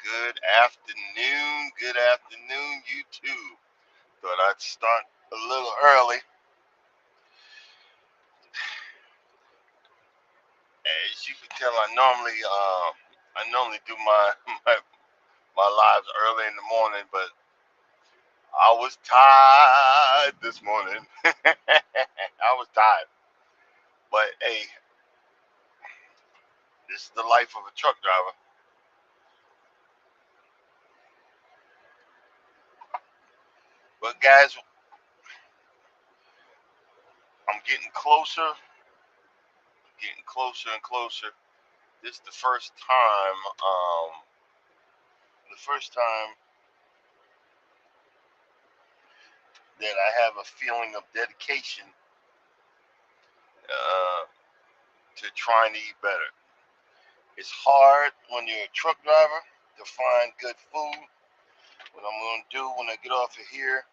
Good afternoon, YouTube. Thought I'd start a little early. As you can tell, I normally do my my lives early in the morning, but I was tired this morning. I was tired, but hey, this is the life of a truck driver. But guys, I'm getting closer and closer. This is the first time that I have a feeling of dedication uh, to trying to eat better. It's hard when you're a truck driver to find good food. What I'm going to do when I get off of here,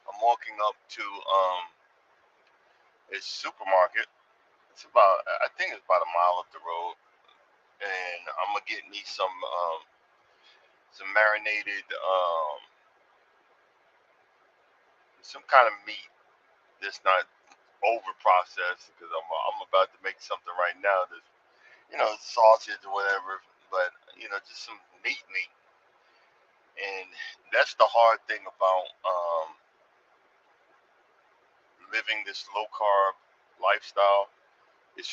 I'm walking up to a supermarket. I think it's about a mile up the road, and I'm gonna get me some marinated some kind of meat that's not over processed because I'm about to make something right now that's sausage or whatever, but just some meat, and that's the hard thing about living this low carb lifestyle is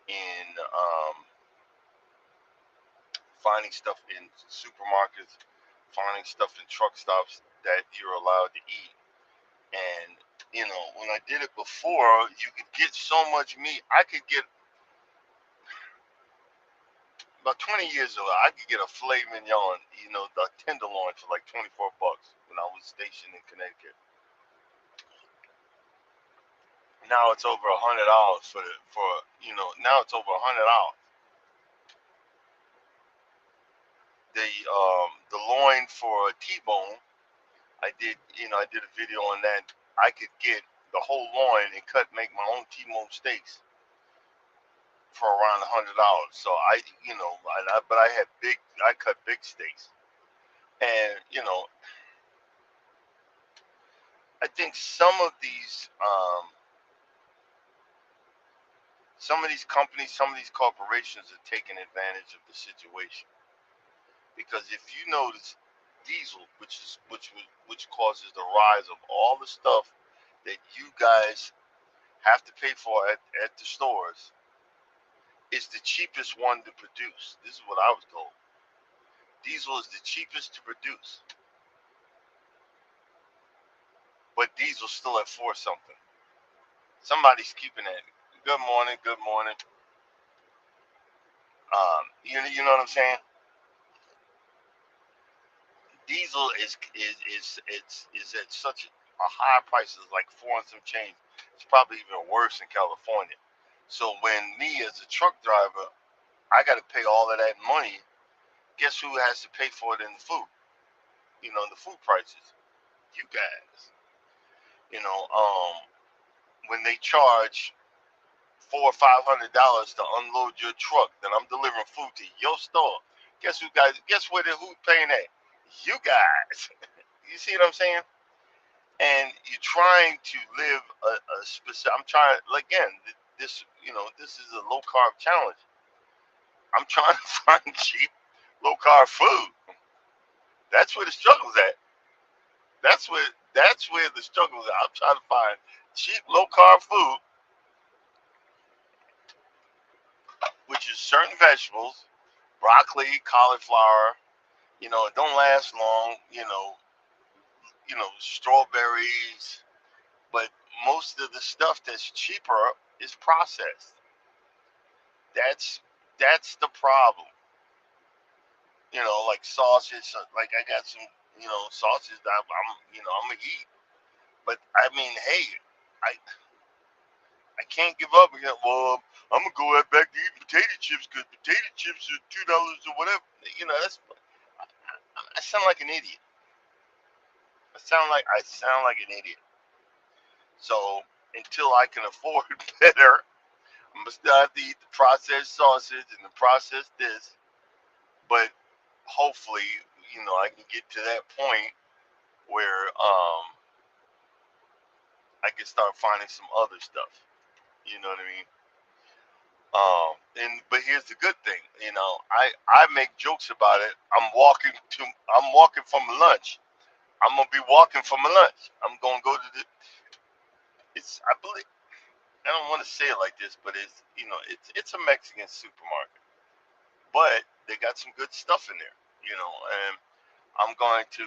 in um, finding stuff in supermarkets, finding stuff in truck stops that you're allowed to eat. And when I did it before, you could get so much meat. I could get about 20 years ago. I could get a filet mignon, the tenderloin for like $24 when I was stationed in Connecticut. Now it's over $100 now it's over $100. The loin for a T-bone, I did a video on that. I could get the whole loin and make my own T-bone steaks for around $100. So but I cut big steaks, and I think some of these companies, some of these corporations are taking advantage of the situation because if you notice, diesel, which causes the rise of all the stuff that you guys have to pay for at the stores, is the cheapest one to produce. This is what I was told. Diesel is the cheapest to produce, but diesel's still at four something. Somebody's keeping it. Good morning, good morning. You know what I'm saying? Diesel is at such a high price, it's like four and some change. It's probably even worse in California. So when me as a truck driver, I got to pay all of that money. Guess who has to pay for it in the food? The food prices. You guys. You know, when they charge $400 or $500 to unload your truck, then I'm delivering food to your store. Guess who's paying that? You guys. You see what I'm saying? And you're trying to live a specific. I'm trying again. This is a low carb challenge. I'm trying to find cheap low carb food. That's where the struggle's at. That's where the struggle is. I'm trying to find cheap low carb food, which is certain vegetables, broccoli, cauliflower. It don't last long. Strawberries, but most of the stuff that's cheaper is processed. That's the problem. Like sausage. Like I got some, sausage that I'm gonna eat. But I mean, hey, I I can't give up again. Well, I'm gonna go right back to eating potato chips because potato chips are $2 or whatever. I sound like an idiot. I sound like an idiot. So until I can afford better, I'm gonna still have to eat the processed sausage and the processed this. But hopefully, I can get to that point where I can start finding some other stuff. You know what I mean? And but here's the good thing, I make jokes about it. I'm walking from lunch. I'm gonna be walking from my lunch. I'm gonna go to the. It's I believe I don't want to say it like this, but it's a Mexican supermarket, but they got some good stuff in there. And I'm going to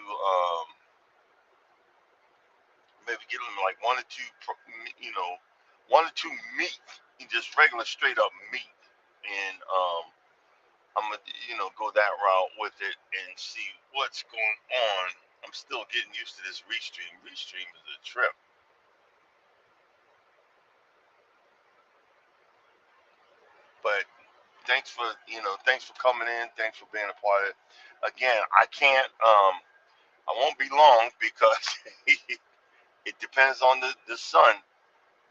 maybe get them like one or two meat, just regular straight up meat, and I'm gonna go that route with it and see what's going on. I'm still getting used to this restream. Restream is a trip, but thanks for coming in. Thanks for being a part of it. Again, I won't be long because it depends on the sun.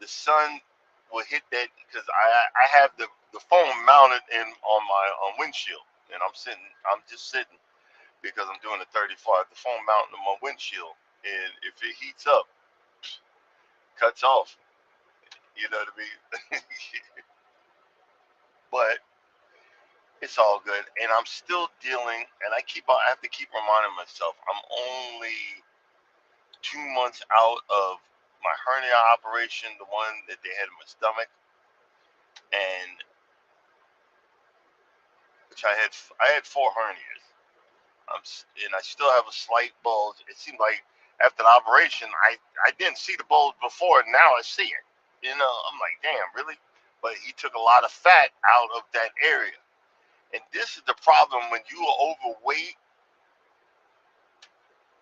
The sun will hit that because I have the phone mounted in on my windshield, and I'm just sitting because I'm doing the 35. The phone mounted on my windshield, and if it heats up, cuts off. You know what I mean? But it's all good, and I'm still dealing. And I have to keep reminding myself I'm only 2 months out of my hernia operation, the one that they had in my stomach, and which I had four hernias. And I still have a slight bulge. It seemed like after the operation, I didn't see the bulge before. Now I see it. I'm like, damn, really? But he took a lot of fat out of that area. And this is the problem when you are overweight,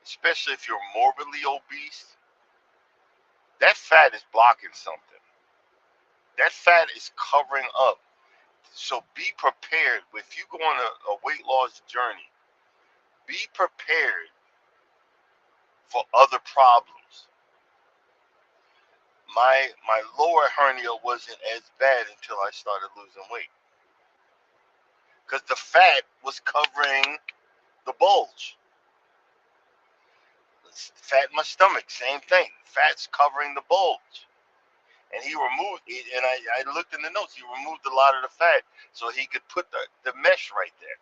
especially if you're morbidly obese. That fat is blocking something. That fat is covering up. So be prepared. If you go on a weight loss journey, be prepared for other problems. My lower hernia wasn't as bad until I started losing weight because the fat was covering the bulge. Fat in my stomach, same thing. Fat's covering the bulge. And he removed it, and I looked in the notes. He removed a lot of the fat so he could put the mesh right there.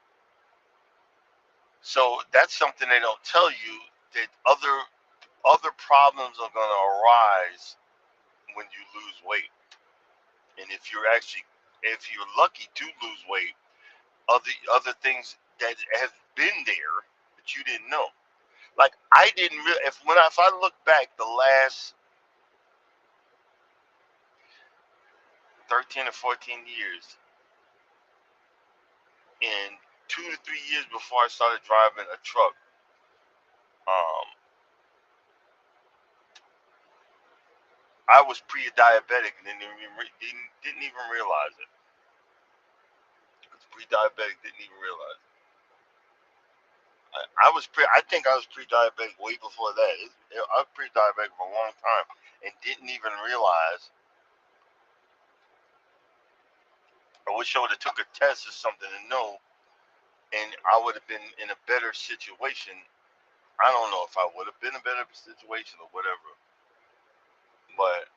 So that's something they don't tell you, that other problems are going to arise when you lose weight. And if you're lucky to lose weight, other things that have been there that you didn't know. Like I didn't really, if I look back the last 13 or 14 years, in 2 to 3 years before I started driving a truck, um, I was pre-diabetic and didn't even realize it. I was pre-diabetic, didn't even realize it. I think I was pre-diabetic way before that. I was pre-diabetic for a long time and didn't even realize. I wish I would have took a test or something to know, and I would have been in a better situation. I don't know if I would have been in a better situation or whatever, but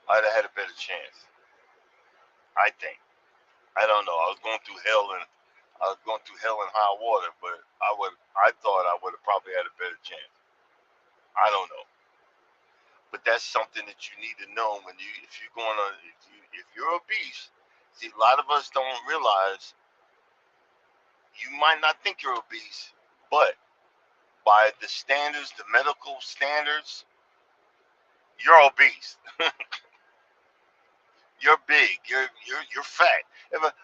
I'd have had a better chance. I think. I don't know. I was going through hell and high water, but I thought I would have probably had a better chance. I don't know, but that's something that you need to know when if you're going on if you're obese. See, a lot of us don't realize you might not think you're obese, but by the standards, the medical standards, you're obese. You're big. You're fat.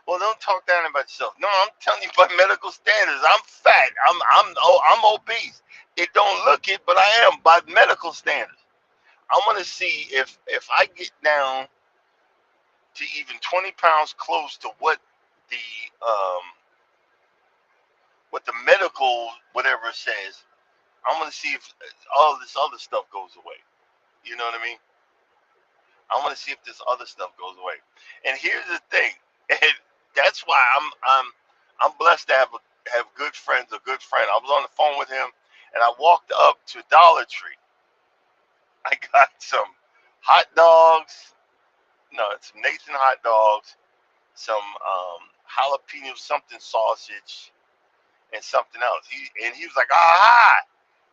Well, don't talk down about yourself. No, I'm telling you by medical standards. I'm fat. I'm obese. It don't look it, but I am by medical standards. I want to see if I get down to even 20 pounds close to the um what the medical whatever says. I want to see if all this other stuff goes away. You know what I mean? I want to see if this other stuff goes away. And here's the thing. That's why I'm blessed to have good friends. A good friend. I was on the phone with him, and I walked up to Dollar Tree. I got some hot dogs. No, some Nathan hot dogs, some jalapeno something sausage, and something else. He was like, "Aha!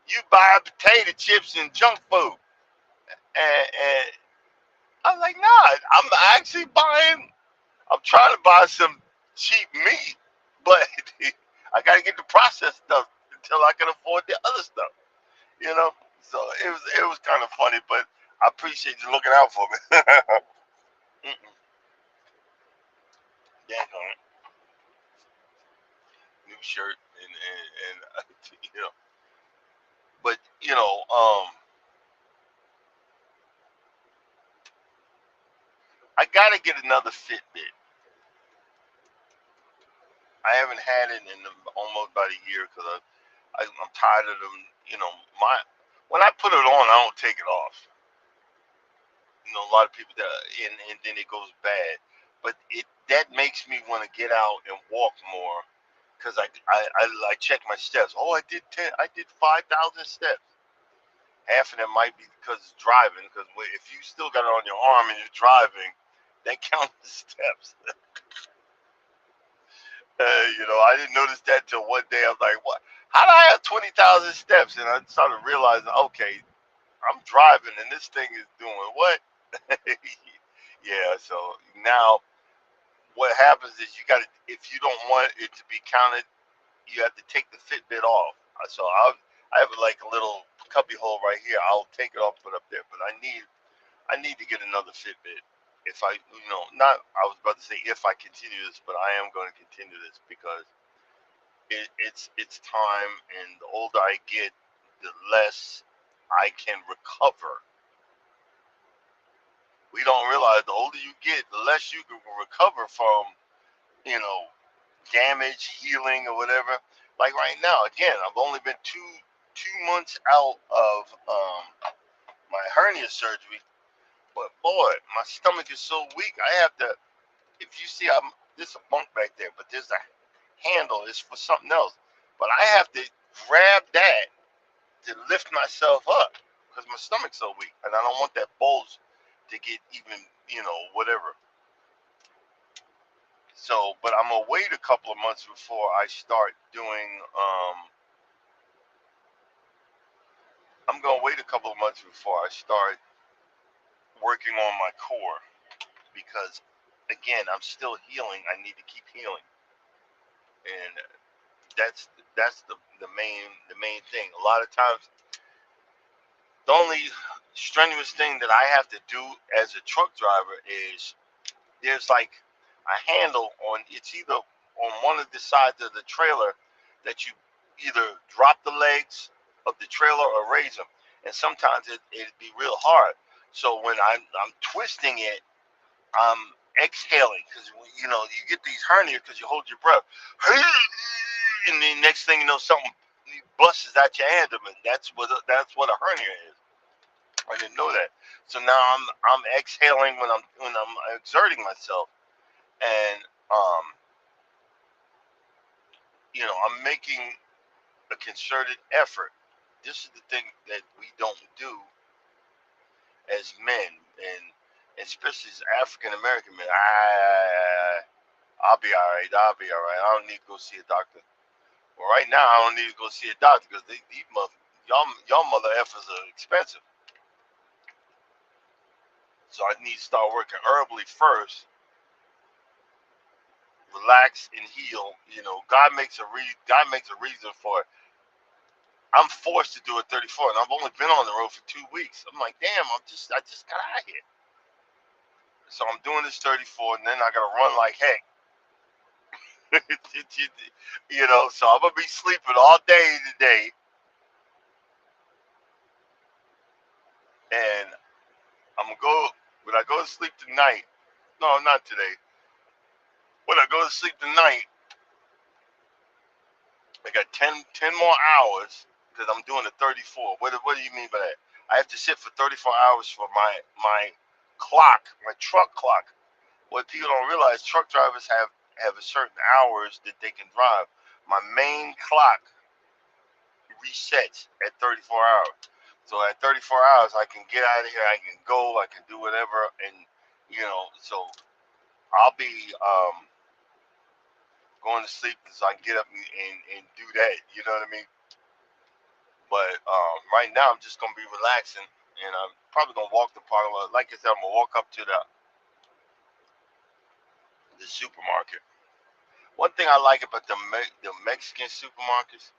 You buy potato chips and junk food." And I was like, "Nah, I'm actually buying. I'm trying to buy some cheap meat, but I got to get the processed stuff until I can afford the other stuff." You know. So it was kind of funny, but I appreciate you looking out for me. Mm-mm. Yeah, new shirt and you know, but I gotta get another Fitbit. I haven't had it in almost about a year because I'm tired of them. You know, my when I put it on, I don't take it off. A lot of people that and then it goes bad, but it that makes me want to get out and walk more because I check my steps. Oh, I did 5,000 steps. Half of them might be because it's driving. Because if you still got it on your arm and you're driving, that counts as steps. I didn't notice that till one day. I was like, "What? How do I have 20,000 steps?" And I started realizing, okay, I'm driving and this thing is doing what? Yeah. So now what happens is you got to, if you don't want it to be counted, you have to take the Fitbit off. So I have like a little cubby hole right here. I'll take it off, put it up there. But I need to get another Fitbit. If I, not, I was about to say if I continue this, but I am going to continue this because it's time, and the older I get, the less I can recover. We don't realize the older you get, the less you can recover from, you know, damage, healing, or whatever. Like right now, again, I've only been two months out of my hernia surgery, but boy, my stomach is so weak. I have to. If you see, there's a bunk back there, but there's a handle. It's for something else, but I have to grab that to lift myself up because my stomach's so weak, and I don't want that bulge to get even, whatever. So, but I'm gonna wait a couple of months before I start doing. I'm gonna wait a couple of months before I start working on my core because, again, I'm still healing. I need to keep healing, and that's the main thing. A lot of times, the only strenuous thing that I have to do as a truck driver is there's like a handle on, it's either on one of the sides of the trailer that you either drop the legs of the trailer or raise them, and sometimes it'd be real hard. So when I'm twisting it, I'm exhaling because you get these hernias because you hold your breath, and then next thing you know, something busts out your abdomen. That's what a hernia is. I didn't know that. So now I'm exhaling when I'm exerting myself, and um, I'm making a concerted effort. This is the thing that we don't do as men, and especially as African American men. I'll be all right. I'll be all right. I don't need to go see a doctor. Well, right now I don't need to go see a doctor because y'all mother effers are expensive. So I need to start working herbally first, relax and heal. God makes a reason for it. I'm forced to do a 34, and I've only been on the road for 2 weeks. I'm like, damn, I just got out of here. So I'm doing this 34, and then I gotta run like heck. So I'm gonna be sleeping all day today, and I'm gonna go when I go to sleep tonight. No, not today. When I go to sleep tonight, I got 10 more hours because I'm doing the 34. What do you mean by that? I have to sit for 34 hours for my clock, my truck clock. What people don't realize, truck drivers have a certain hours that they can drive. My main clock resets at 34 hours. So at 34 hours, I can get out of here. I can go. I can do whatever, and so I'll be going to sleep so I can get up and do that. You know what I mean? But right now, I'm just gonna be relaxing, and I'm probably gonna walk the park. Like I said, I'm gonna walk up to the supermarket. One thing I like about the Mexican supermarkets,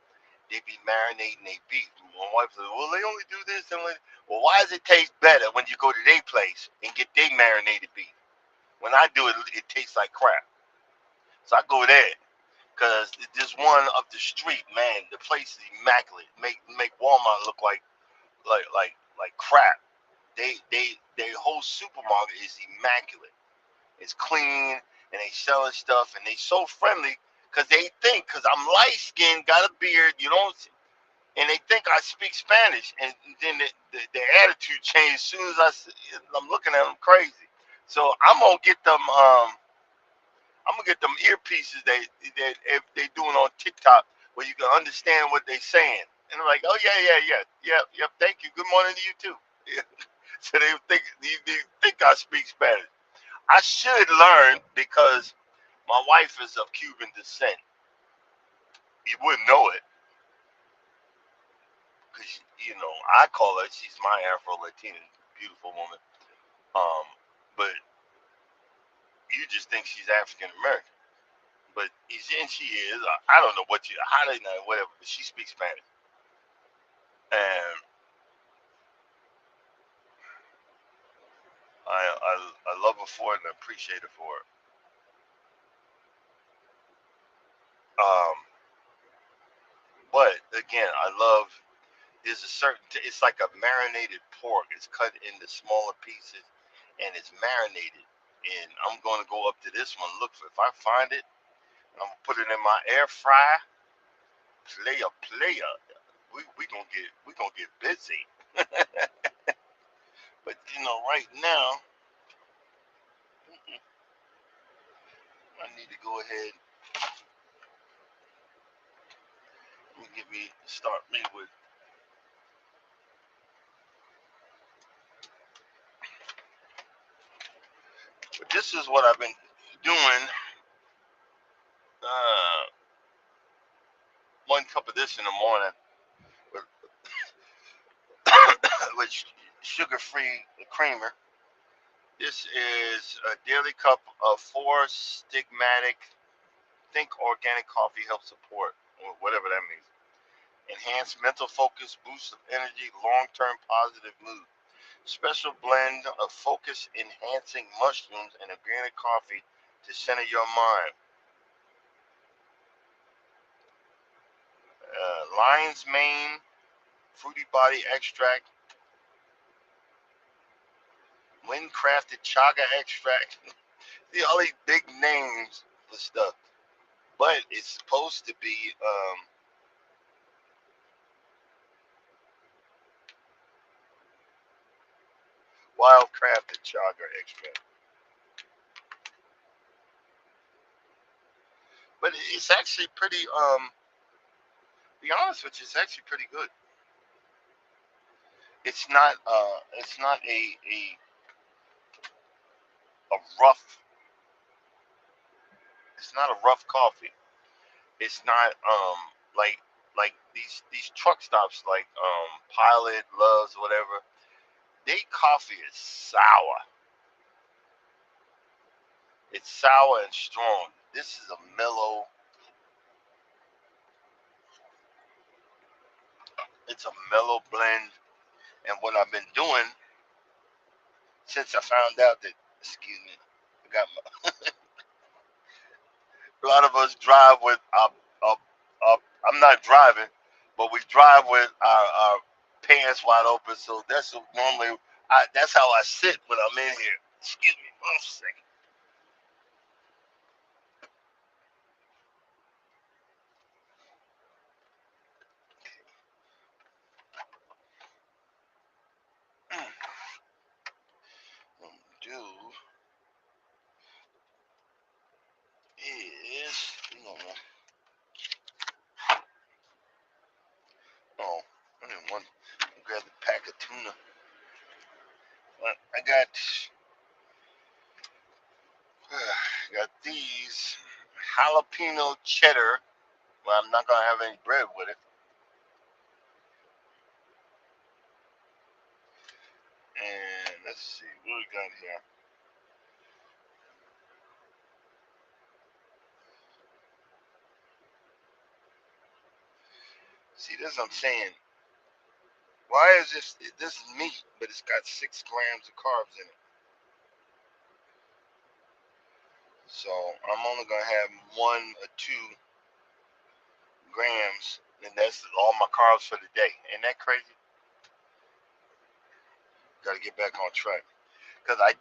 they be marinating their beef. My wife said, "Well, they only do this and like, well, why does it taste better when you go to their place and get their marinated beef? When I do it, it tastes like crap. So I go there because there's one up the street, man. The place is immaculate. Make Walmart look like crap. Their whole supermarket is immaculate. It's clean and they selling stuff and they so friendly because they think because I'm light skinned, got a beard, you don't, and they think I speak Spanish, and then the attitude changed as soon as I'm looking at them crazy. So I'm gonna get them earpieces that if they doing on TikTok where you can understand what they saying. And I'm like, oh yeah. Thank you. Good morning to you too. Yeah. So they think I speak Spanish. I should learn because my wife is of Cuban descent. You wouldn't know it because I call her. She's my Afro Latina, beautiful woman. Um, but you just think she's African American. But and she is. I don't know how they know whatever. But she speaks Spanish, and I love her for it and I appreciate her for it. Um, but again, I love. There's a certain. It's like a marinated pork. It's cut into smaller pieces, and it's marinated. And I'm going to go up to this one. Look for if I find it, I'm gonna put it in my air fryer. Player. We gonna get busy. But right now, I need to go ahead and start me with. But this is what I've been doing. Uh, 1 cup of this in the morning with, with sugar-free creamer. This is a daily cup of 4 stigmatic. Think organic coffee helps support, or whatever that means. Enhance mental focus, boost of energy, long-term positive mood. Special blend of focus enhancing mushrooms and organic coffee to center your mind. Lion's mane, fruity body extract, wind-crafted chaga extract. See all these big names for stuff, but it's supposed to be wild-crafted chaga extract. But it's actually pretty. To be honest with you, it's actually pretty good. It's not. It's not a rough. It's not a rough coffee. It's not like these truck stops like Pilot, Loves, whatever. They coffee is sour. It's sour and strong. This is a mellow. It's a mellow blend. And what I've been doing since I found out that, excuse me, I got a lot of us drive with our I'm not driving, but we drive with our pants wide open. So that's normally that's how I sit when I'm in here. Excuse me, 1 second. Do know. Oh, I didn't want to grab the pack of tuna. But I got these jalapeno cheddar. Well, I'm not gonna have any bread with it. And let's see what we got here. See, this I'm saying. Why is this? This is meat, but it's got 6 grams of carbs in it. So I'm only gonna have 1 or 2 grams, and that's all my carbs for the day. Ain't that crazy? Got to get back on track because I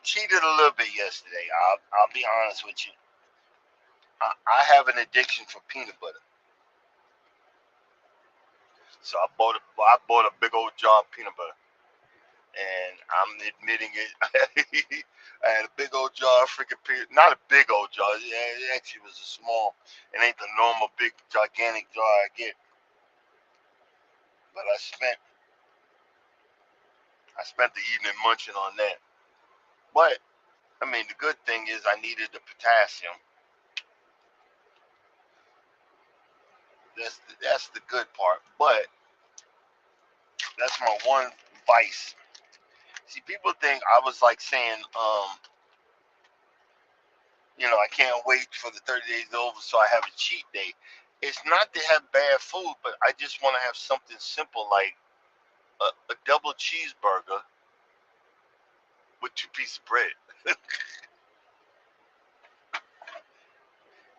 cheated a little bit yesterday. I'll be honest with you. I have an addiction for peanut butter, so I bought a big old jar of peanut butter, and I'm admitting it. I had a big old jar of freaking peanut, not a big old jar. It actually was a small. It ain't the normal big gigantic jar I get, but I spent the evening munching on that. But I mean, the good thing is I needed the potassium. That's the good part. But that's my one vice. See, people think I was like saying, I can't wait for the 30 days over so I have a cheat day. It's not to have bad food, but I just want to have something simple like a double cheeseburger with 2 pieces of bread.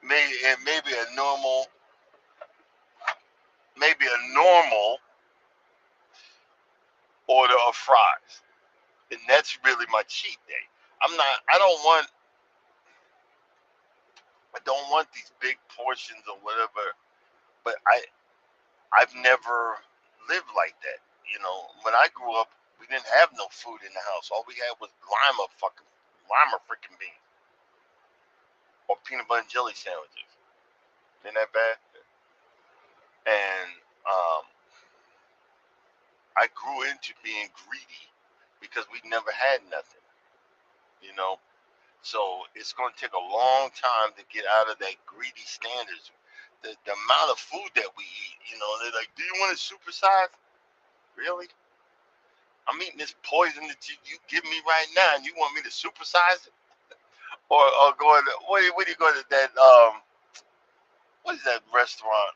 Maybe a normal order of fries, and that's really my cheat day. I'm not. I don't want these big portions or whatever. But I've never lived like that. When I grew up, we didn't have no food in the house. All we had was lima freaking beans or peanut butter and jelly sandwiches. Isn't that bad? And um, I grew into being greedy because we never had nothing. You know, so it's going to take a long time to get out of that greedy standards. The amount of food that we eat, they're like, "Do you want to supersize?" Really? I'm eating this poison that you give me right now, and you want me to supersize it, or go to what do you go to that what is that restaurant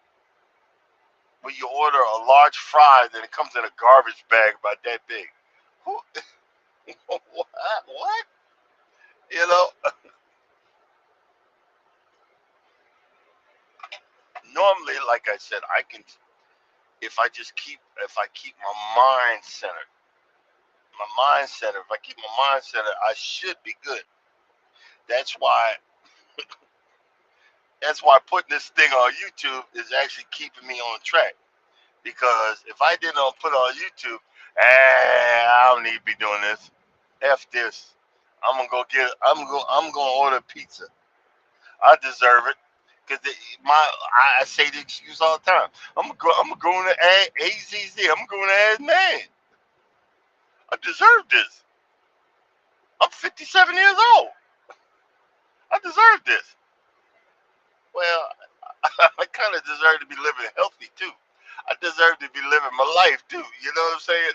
where you order a large fry and it comes in a garbage bag about that big? Who, what? What? You know? Normally, like I said, I can if I keep my mind centered, if I keep my mind centered, I should be good. That's why that's why putting this thing on YouTube is actually keeping me on track. Because if I didn't put it on YouTube, I don't need to be doing this. F this. I'm gonna order pizza. I deserve it. Cause I say the excuse all the time. I'm a grown AZZ. I'm a grown ass man. I deserve this. I'm 57 years old. I deserve this. Well, I kind of deserve to be living healthy too. I deserve to be living my life too. You know what I'm saying?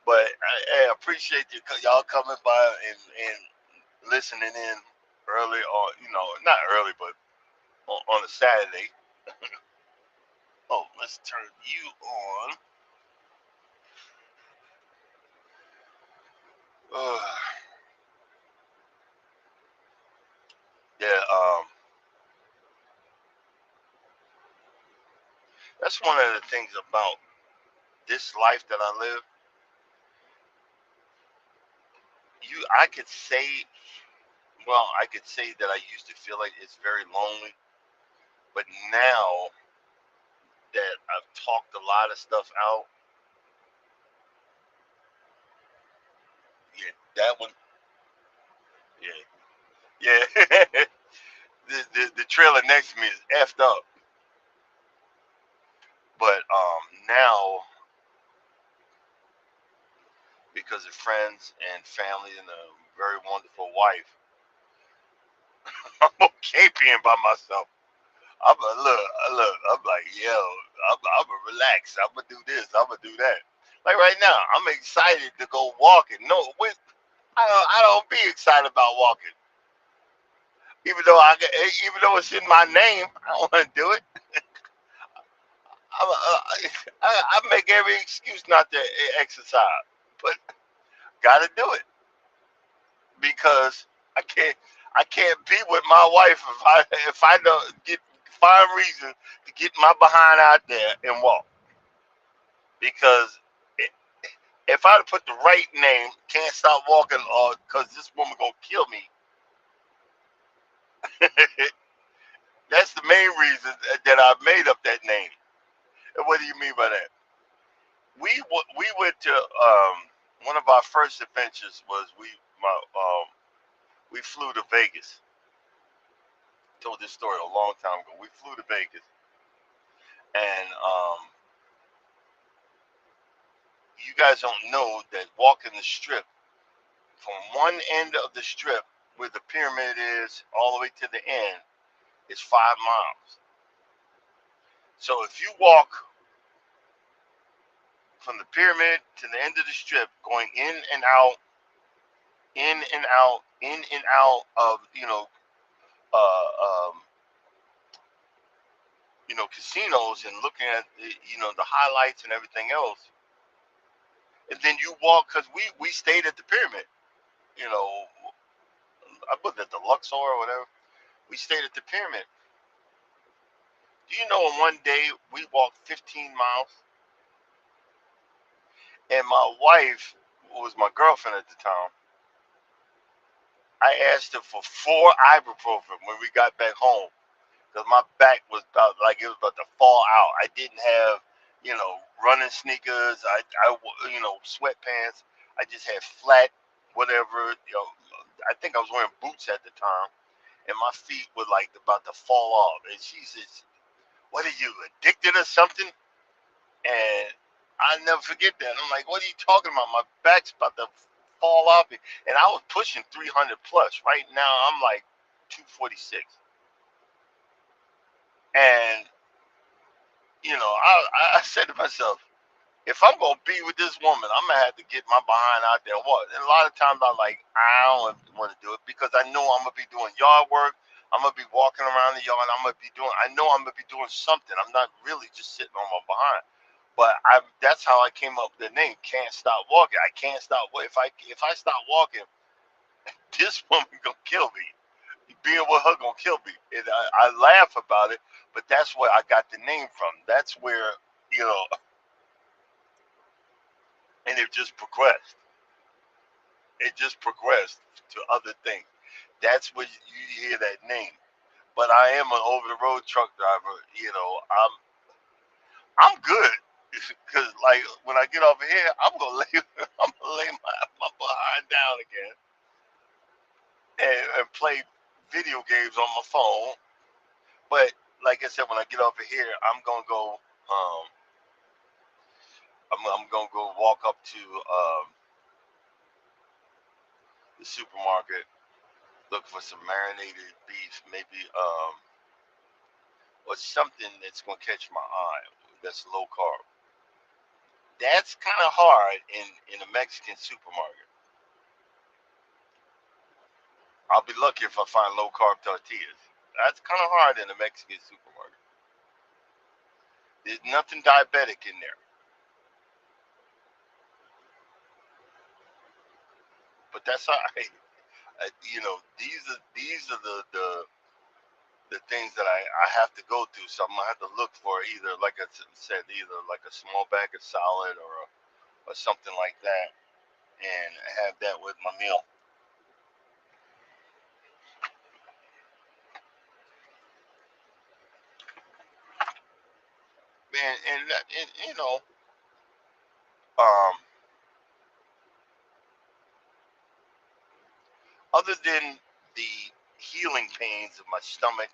But I appreciate y'all coming by and listening in early, or not early, but on a Saturday. Oh, let's turn you on. Uh, yeah, that's one of the things about this life that I live. I could say, well, I could say that I used to feel like it's very lonely, but now that I've talked a lot of stuff out, yeah, that one, yeah, yeah, trailer next to me is effed up. But now, because of friends and family and a very wonderful wife, I'm okay being by myself. I'm a look. I'm like, yo, I'm gonna relax. I'm gonna do this. I'm gonna do that. Like right now, I'm excited to go walking. No, I don't be excited about walking, even though it's in my name. I don't want to do it. I make every excuse not to exercise, but gotta do it because I can't. I can't be with my wife if I don't find reason to get my behind out there and walk because if I'd put the right name, can't stop walking, or because this woman gonna kill me. That's the main reason that I made up that name. And what do you mean by that? We went to one of our first adventures was we flew to Vegas. Told this story a long time ago. We flew to Vegas, and you guys don't know that walking the strip from one end of the strip where the pyramid is all the way to the end is 5 miles. So if you walk from the pyramid to the end of the strip, going in and out, in and out, in and out of uh, um, casinos and looking at the highlights and everything else, and then you walk because we stayed at the pyramid. You know, I put at the Luxor or whatever. We stayed at the pyramid. Do you know in one day we walked 15 miles, and my wife, who was my girlfriend at the time, I asked her for 4 ibuprofen when we got back home because my back was about like it was about to fall out. I didn't have, running sneakers. Sweatpants. I just had flat, whatever. I think I was wearing boots at the time, and my feet were like about to fall off. And she says, "What are you addicted or something?" And I never forget that. I'm like, "What are you talking about? My back's about to fall off." And I was pushing 300 plus. Right now, I'm like 246. And I said to myself, if I'm gonna be with this woman, I'm gonna have to get my behind out there and walk. And a lot of times I'm like, I don't want to do it because I know I'm gonna be doing yard work. I'm gonna be walking around the yard. I know I'm gonna be doing something. I'm not really just sitting on my behind. But that's how I came up with the name. Can't stop walking. I can't stop. If I stop walking, this woman gonna kill me. Being with her gonna kill me. And I laugh about it, but that's where I got the name from. That's where you know, and it just progressed. It just progressed to other things. That's where you hear that name. But I am an over the road truck driver. I'm good because like when I get over here, I'm gonna lay I'm gonna lay my behind down again and play video games on my phone. But like I said, when I get over here, I'm gonna go. I'm gonna go walk up to the supermarket, look for some marinated beef, maybe or something that's gonna catch my eye. That's low carb. That's kind of hard in a Mexican supermarket. I'll be lucky if I find low carb tortillas. That's kind of hard in a Mexican supermarket. There's nothing diabetic in there, but that's all right. These are the things that I have to go through. So I'm gonna have to look for either, like I said, either like a small bag of salad or something like that, and have that with my meal. And um, other than the healing pains of my stomach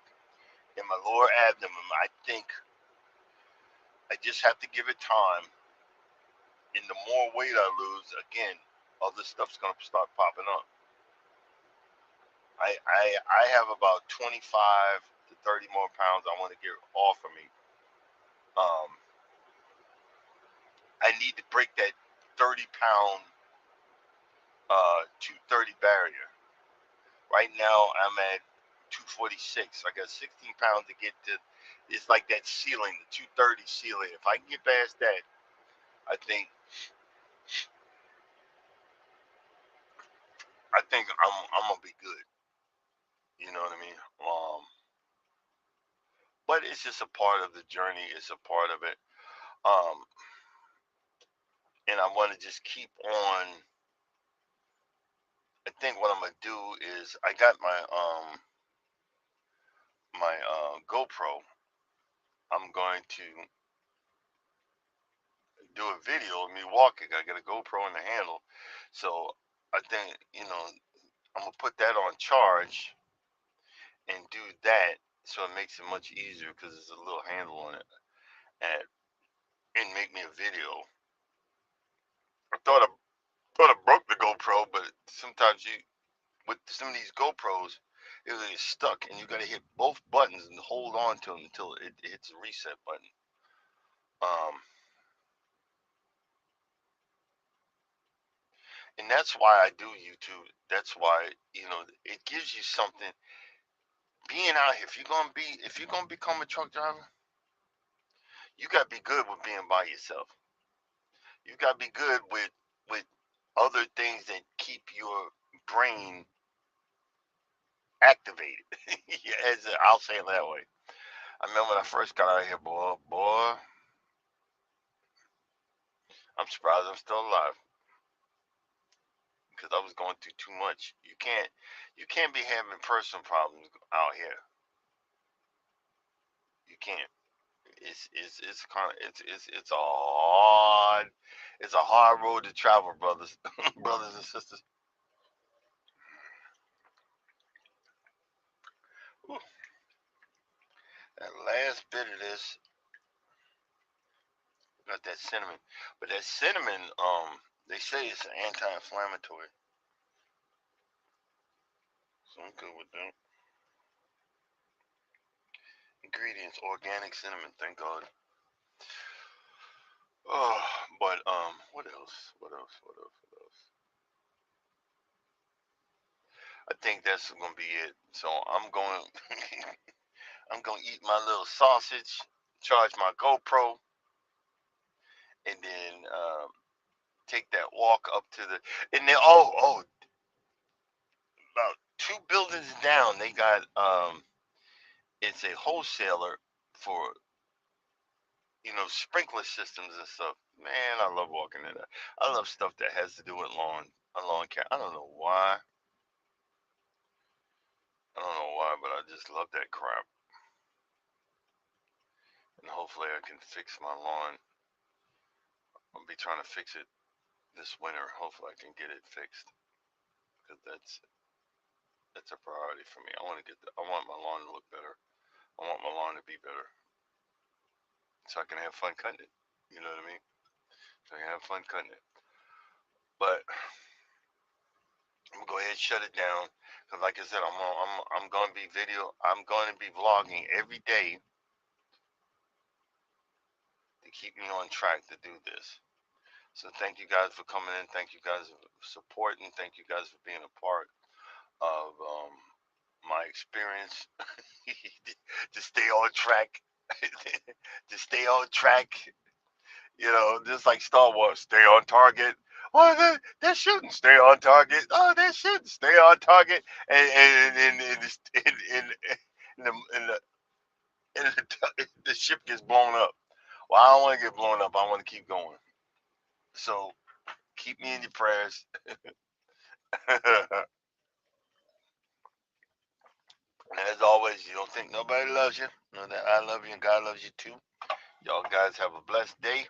in my lower abdomen. I think I just have to give it time, and the more weight I lose, again, other stuff's gonna start popping up. I have about 25 to 30 more pounds I want to get off of me. Um, I need to break that 30-pound 230 barrier. Right now I'm at 246. I got 16 pounds to get to. It's like that ceiling, the 230 ceiling. If I can get past that, I think I'm gonna be good. You know what I mean? But it's just a part of the journey. It's a part of it. Um, and I want to just keep on. I think what I'm gonna do is I got my GoPro. I'm going to do a video of me walking. I got a GoPro in the handle, so I think I'm gonna put that on charge and do that, so it makes it much easier because there's a little handle on it, and make me a video. I thought I broke the GoPro, but sometimes you with some of these GoPros, it is stuck, and you got to hit both buttons and hold on to them until it hits the reset button. Um, and that's why I do YouTube. That's why it gives you something. Being out here, if you're gonna become a truck driver, you gotta be good with being by yourself. You gotta be good with other things that keep your brain activated. I'll say it that way. I remember when I first got out here, boy, I'm surprised I'm still alive because I was going through too much. You can't be having personal problems out here. You can't. It's kind of it's a hard road to travel, brothers, brothers and sisters. Ooh, that last bit of this got that cinnamon, but that cinnamon, they say it's anti-inflammatory, so I'm good with that. Ingredients: organic cinnamon. Thank God. Oh, but what else? What else? What else? What else? I think that's gonna be it. So I'm going. I'm gonna eat my little sausage, charge my GoPro, and then take that walk up to the. And then about two buildings down, they got it's a wholesaler for sprinkler systems and stuff. Man, I love walking in there. I love stuff that has to do with lawn care. I don't know why. I don't know why, but I just love that crap. And hopefully I can fix my lawn. I'll be trying to fix it this winter. Hopefully I can get it fixed because that's a priority for me. I want my lawn to look better. I want my lawn to be better so I can have fun cutting it. You know what I mean? So I can have fun cutting it. But I'm gonna go ahead and shut it down because, like I said, I'm gonna be I'm going to be vlogging every day to keep me on track to do this. So thank you guys for coming in. Thank you guys for supporting. Thank you guys for being a part of my experience to stay on track. To stay on track, just like Star Wars, stay on target. Oh, they're shooting, stay on target. Oh, they're shooting, stay on target. And the, and the, the ship gets blown up. Well, I don't want to get blown up. I want to keep going. So keep me in your prayers. And as always, you don't think nobody loves you. Know that I love you and God loves you too. Y'all guys have a blessed day.